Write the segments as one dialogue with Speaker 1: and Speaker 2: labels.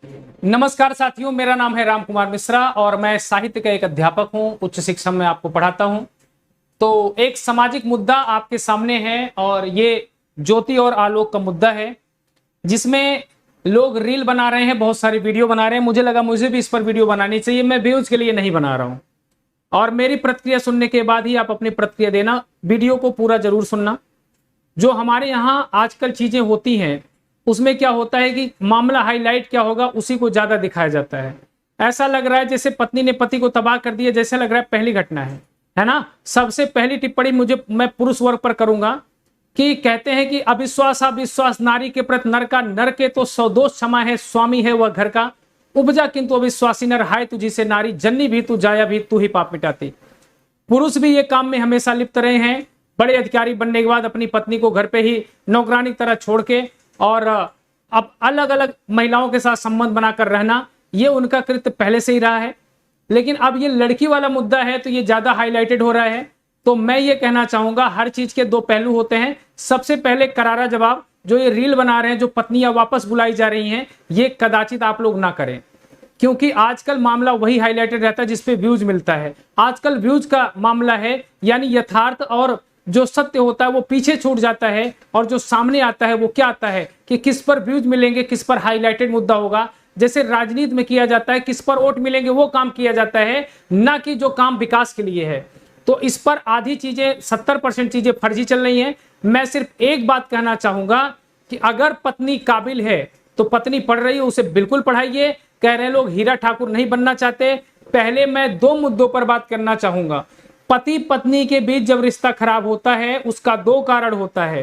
Speaker 1: नमस्कार साथियों, मेरा नाम है राम कुमार मिश्रा और मैं साहित्य का एक अध्यापक हूं। उच्च शिक्षा में आपको पढ़ाता हूं। तो एक सामाजिक मुद्दा आपके सामने है और ये ज्योति और आलोक का मुद्दा है, जिसमें लोग रील बना रहे हैं, बहुत सारी वीडियो बना रहे हैं। मुझे लगा मुझे भी इस पर वीडियो बनानी चाहिए। मैं व्यूज के लिए नहीं बना रहा हूं और मेरी प्रतिक्रिया सुनने के बाद ही आप अपनी प्रतिक्रिया देना। वीडियो को पूरा जरूर सुनना। जो हमारे यहाँ आजकल चीजें होती हैं उसमें क्या होता है कि मामला हाईलाइट क्या होगा उसी को ज्यादा दिखाया जाता है। ऐसा लग रहा है जैसे पत्नी ने पति को तबाह कर दिया, जैसे लग रहा है पहली घटना है ना। सबसे पहली टिप्पणी मैं पुरुष वर्ग पर करूंगा कि कहते हैं कि अविश्वास अविश्वास नारी के प्रति नर का, नर के तो सौ दोष क्षमा है, स्वामी है वह घर का, उपजा किंतु अविश्वासी नर, हाय तुझी से नारी, जन्नी भी तू जाया भी तू ही पाप मिटाती। पुरुष भी ये काम में हमेशा लिप्त रहे हैं। बड़े अधिकारी बनने के बाद अपनी पत्नी को घर पे ही नौकरानी की तरह छोड़ के और अब अलग अलग महिलाओं के साथ संबंध बनाकर रहना, ये उनका कृत्य पहले से ही रहा है। लेकिन अब ये लड़की वाला मुद्दा है तो ये ज्यादा हाईलाइटेड हो रहा है। तो मैं ये कहना चाहूंगा, हर चीज के दो पहलू होते हैं। सबसे पहले करारा जवाब, जो ये रील बना रहे हैं, जो पत्नियां वापस बुलाई जा रही हैं, ये कदाचित आप लोग ना करें, क्योंकि आजकल मामला वही हाईलाइटेड रहता है जिसपे व्यूज मिलता है। आजकल व्यूज का मामला है, यानी यथार्थ और जो सत्य होता है वो पीछे छूट जाता है और जो सामने आता है वो क्या आता है कि किस पर व्यूज मिलेंगे, किस पर हाईलाइटेड मुद्दा होगा। जैसे राजनीति में किया जाता है, किस पर वोट मिलेंगे वो काम किया जाता है, ना कि जो काम विकास के लिए है। तो इस पर आधी चीजें 70% चीजें फर्जी चल रही हैं। मैं सिर्फ एक बात कहना चाहूंगा कि अगर पत्नी काबिल है तो पत्नी पढ़ रही है, उसे बिल्कुल पढ़ाइए। कह रहे लोग हीरा ठाकुर नहीं बनना चाहते। पहले मैं दो मुद्दों पर बात करना चाहूंगा। पति पत्नी के बीच जब रिश्ता खराब होता है उसका दो कारण होता है।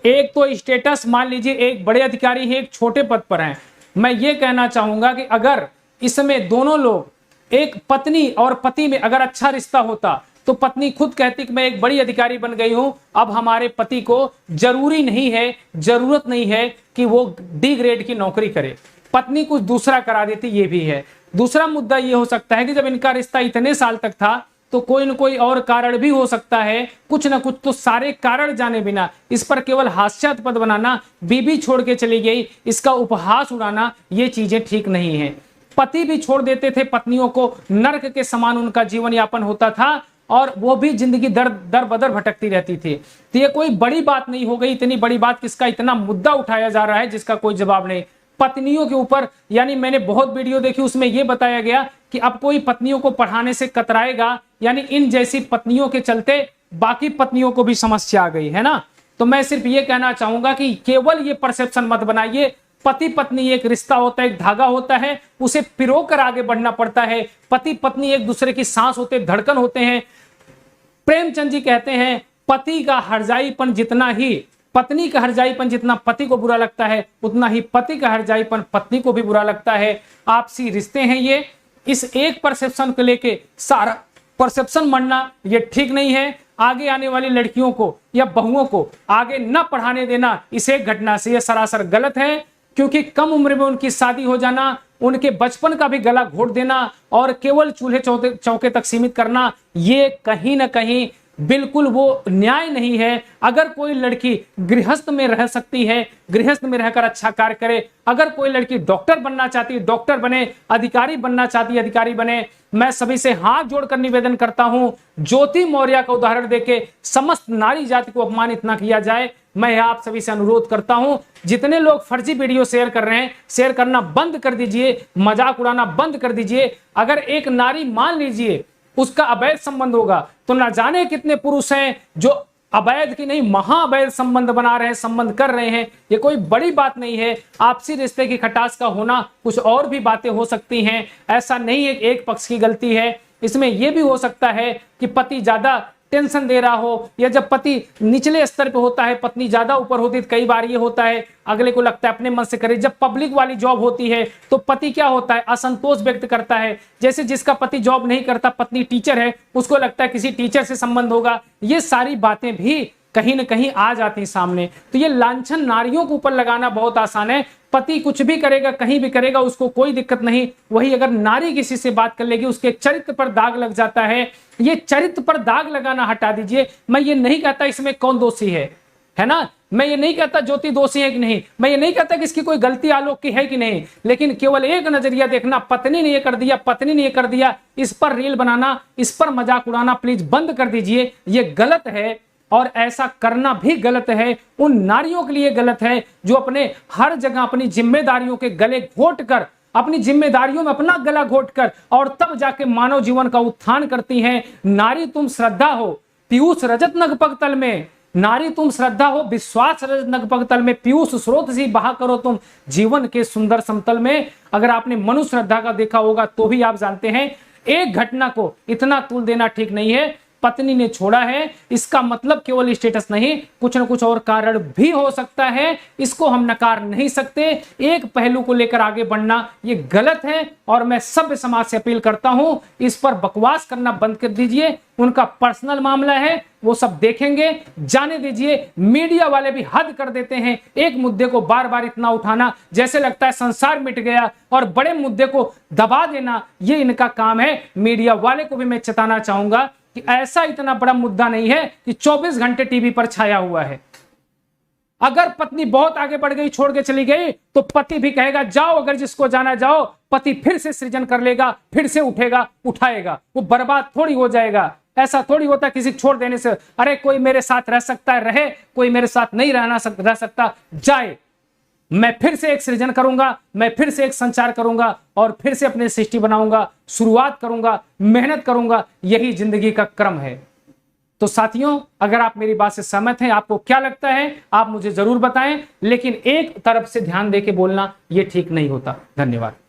Speaker 1: एक तो स्टेटस, मान लीजिए एक बड़े अधिकारी हैं, एक छोटे पद पर हैं। मैं ये कहना चाहूंगा कि अगर इसमें दोनों लोग, एक पत्नी और पति में अगर अच्छा रिश्ता होता तो पत्नी खुद कहती कि मैं एक बड़ी अधिकारी बन गई हूं, अब हमारे पति को जरूरी नहीं है, जरूरत नहीं है कि वो डी ग्रेड की नौकरी करे, पत्नी कुछ दूसरा करा देती। ये भी है। दूसरा मुद्दा ये हो सकता है कि जब इनका रिश्ता इतने साल तक था तो कोई न कोई और कारण भी हो सकता है, कुछ ना कुछ। तो सारे कारण जाने बिना इस पर केवल हास्यास्पद बनाना, बीबी छोड़ के चली गई, इसका उपहास उड़ाना, ये चीजें ठीक नहीं है। पति भी छोड़ देते थे पत्नियों को, नर्क के समान उनका जीवन यापन होता था और वो भी जिंदगी दर बदर भटकती रहती थी। तो ये कोई बड़ी बात नहीं हो गई। इतनी बड़ी बात किसका इतना मुद्दा उठाया जा रहा है जिसका कोई जवाब नहीं पत्नियों के ऊपर। यानी मैंने बहुत वीडियो देखी, उसमें यह बताया गया कि अब कोई पत्नियों को पढ़ाने से कतराएगा, यानी इन जैसी पत्नियों के चलते बाकी पत्नियों को भी समस्या आ गई है ना। तो मैं सिर्फ ये कहना चाहूंगा कि केवल ये परसेप्शन मत बनाइए। पति पत्नी एक रिश्ता होता है, एक धागा होता है, उसे पिरोकर आगे बढ़ना पड़ता है। पति पत्नी एक दूसरे की सांस होते, धड़कन होते हैं। प्रेमचंद जी कहते हैं, पति का हरजाईपन जितना ही, पत्नी का हरजाईपन जितना पति को बुरा लगता है, उतना ही पति का हरजाईपन पत्नी को भी बुरा लगता है। आपसी रिश्ते हैं ये। इस एक परसेप्शन को लेके सारा परसेप्शन मानना ये ठीक नहीं है। आगे आने वाली लड़कियों को या बहुओं को आगे न पढ़ाने देना इस एक घटना से ये सरासर गलत है, क्योंकि कम उम्र में उनकी शादी हो जाना, उनके बचपन का भी गला घोट देना और केवल चूल्हे चौके तक सीमित करना, ये कहीं ना कहीं बिल्कुल वो न्याय नहीं है। अगर कोई लड़की गृहस्थ में रह सकती है, गृहस्थ में रहकर अच्छा कार्य करे। अगर कोई लड़की डॉक्टर बनना चाहती है, डॉक्टर बने, अधिकारी बनना चाहती है, अधिकारी बने। मैं सभी से हाथ जोड़कर निवेदन करता हूं, ज्योति मौर्य का उदाहरण देके समस्त नारी जाति को अपमानित ना किया जाए। मैं आप सभी से अनुरोध करता हूं, जितने लोग फर्जी वीडियो शेयर कर रहे हैं, शेयर करना बंद कर दीजिए, मजाक उड़ाना बंद कर दीजिए। अगर एक नारी, मान लीजिए उसका अवैध संबंध होगा, तो ना जाने कितने पुरुष हैं जो अवैध की नहीं महाअवैध संबंध बना रहे हैं, संबंध कर रहे हैं। ये कोई बड़ी बात नहीं है। आपसी रिश्ते की खटास का होना, कुछ और भी बातें हो सकती हैं। ऐसा नहीं है एक पक्ष की गलती है। इसमें यह भी हो सकता है कि पति ज्यादा टेंशन दे रहा हो, या जब पति निचले स्तर पे होता है, पत्नी ज्यादा ऊपर होती है। कई बार ये होता है, अगले को लगता है अपने मन से करे। जब पब्लिक वाली जॉब होती है तो पति क्या होता है, असंतोष व्यक्त करता है। जैसे जिसका पति जॉब नहीं करता, पत्नी टीचर है, उसको लगता है किसी टीचर से संबंध होगा। ये सारी बातें भी कहीं ना कहीं आ जाती हैं सामने। तो ये लांछन नारियों के ऊपर लगाना बहुत आसान है। पति कुछ भी करेगा, कहीं भी करेगा, उसको कोई दिक्कत नहीं। वही अगर नारी किसी से बात कर लेगी, उसके चरित्र पर दाग लग जाता है। ये चरित्र पर दाग लगाना हटा दीजिए। मैं ये नहीं कहता इसमें कौन दोषी है, है ना। मैं ये नहीं कहता ज्योति दोषी है कि नहीं, मैं ये नहीं कहता कि इसकी कोई गलती आलोक की है कि नहीं, लेकिन केवल एक नजरिया देखना, पत्नी ने ये कर दिया, पत्नी ने ये कर दिया, इस पर रील बनाना, इस पर मजाक उड़ाना प्लीज बंद कर दीजिए। ये गलत है और ऐसा करना भी गलत है, उन नारियों के लिए गलत है जो अपने हर जगह अपनी जिम्मेदारियों के गले घोट कर, अपनी जिम्मेदारियों में अपना गला घोट कर और तब जाके मानव जीवन का उत्थान करती हैं। नारी तुम श्रद्धा हो पीयूष रजत नग पगतल में, नारी तुम श्रद्धा हो विश्वास रजत नग पगतल में, पीयूष स्रोत सी बहा करो तुम जीवन के सुंदर समतल में। अगर आपने मनु श्रद्धा का देखा होगा तो भी आप जानते हैं एक घटना को इतना तूल देना ठीक नहीं है। पत्नी ने छोड़ा है, इसका मतलब केवल स्टेटस नहीं, कुछ न कुछ और कारण भी हो सकता है, इसको हम नकार नहीं सकते। एक पहलू को लेकर आगे बढ़ना ये गलत है और मैं सभ्य समाज से अपील करता हूं इस पर बकवास करना बंद कर दीजिए। उनका पर्सनल मामला है, वो सब देखेंगे, जाने दीजिए। मीडिया वाले भी हद कर देते हैं, एक मुद्दे को बार बार इतना उठाना जैसे लगता है संसार मिट गया और बड़े मुद्दे को दबा देना ये इनका काम है। मीडिया वाले को भी मैं चेताना चाहूंगा कि ऐसा इतना बड़ा मुद्दा नहीं है कि 24 घंटे टीवी पर छाया हुआ है। अगर पत्नी बहुत आगे बढ़ गई, छोड़ के चली गई, तो पति भी कहेगा जाओ, अगर जिसको जाना जाओ, पति फिर से सृजन कर लेगा, फिर से उठेगा, उठाएगा, वो बर्बाद थोड़ी हो जाएगा। ऐसा थोड़ी होता किसी छोड़ देने से, अरे कोई मेरे साथ रह सकता है रहे, कोई मेरे साथ नहीं रह सकता जाए, मैं फिर से एक सृजन करूंगा, मैं फिर से एक संचार करूंगा और फिर से अपनी सृष्टि बनाऊंगा, शुरुआत करूंगा, मेहनत करूंगा, यही जिंदगी का क्रम है। तो साथियों, अगर आप मेरी बात से सहमत हैं, आपको क्या लगता है आप मुझे जरूर बताएं, लेकिन एक तरफ से ध्यान देके बोलना यह ठीक नहीं होता। धन्यवाद।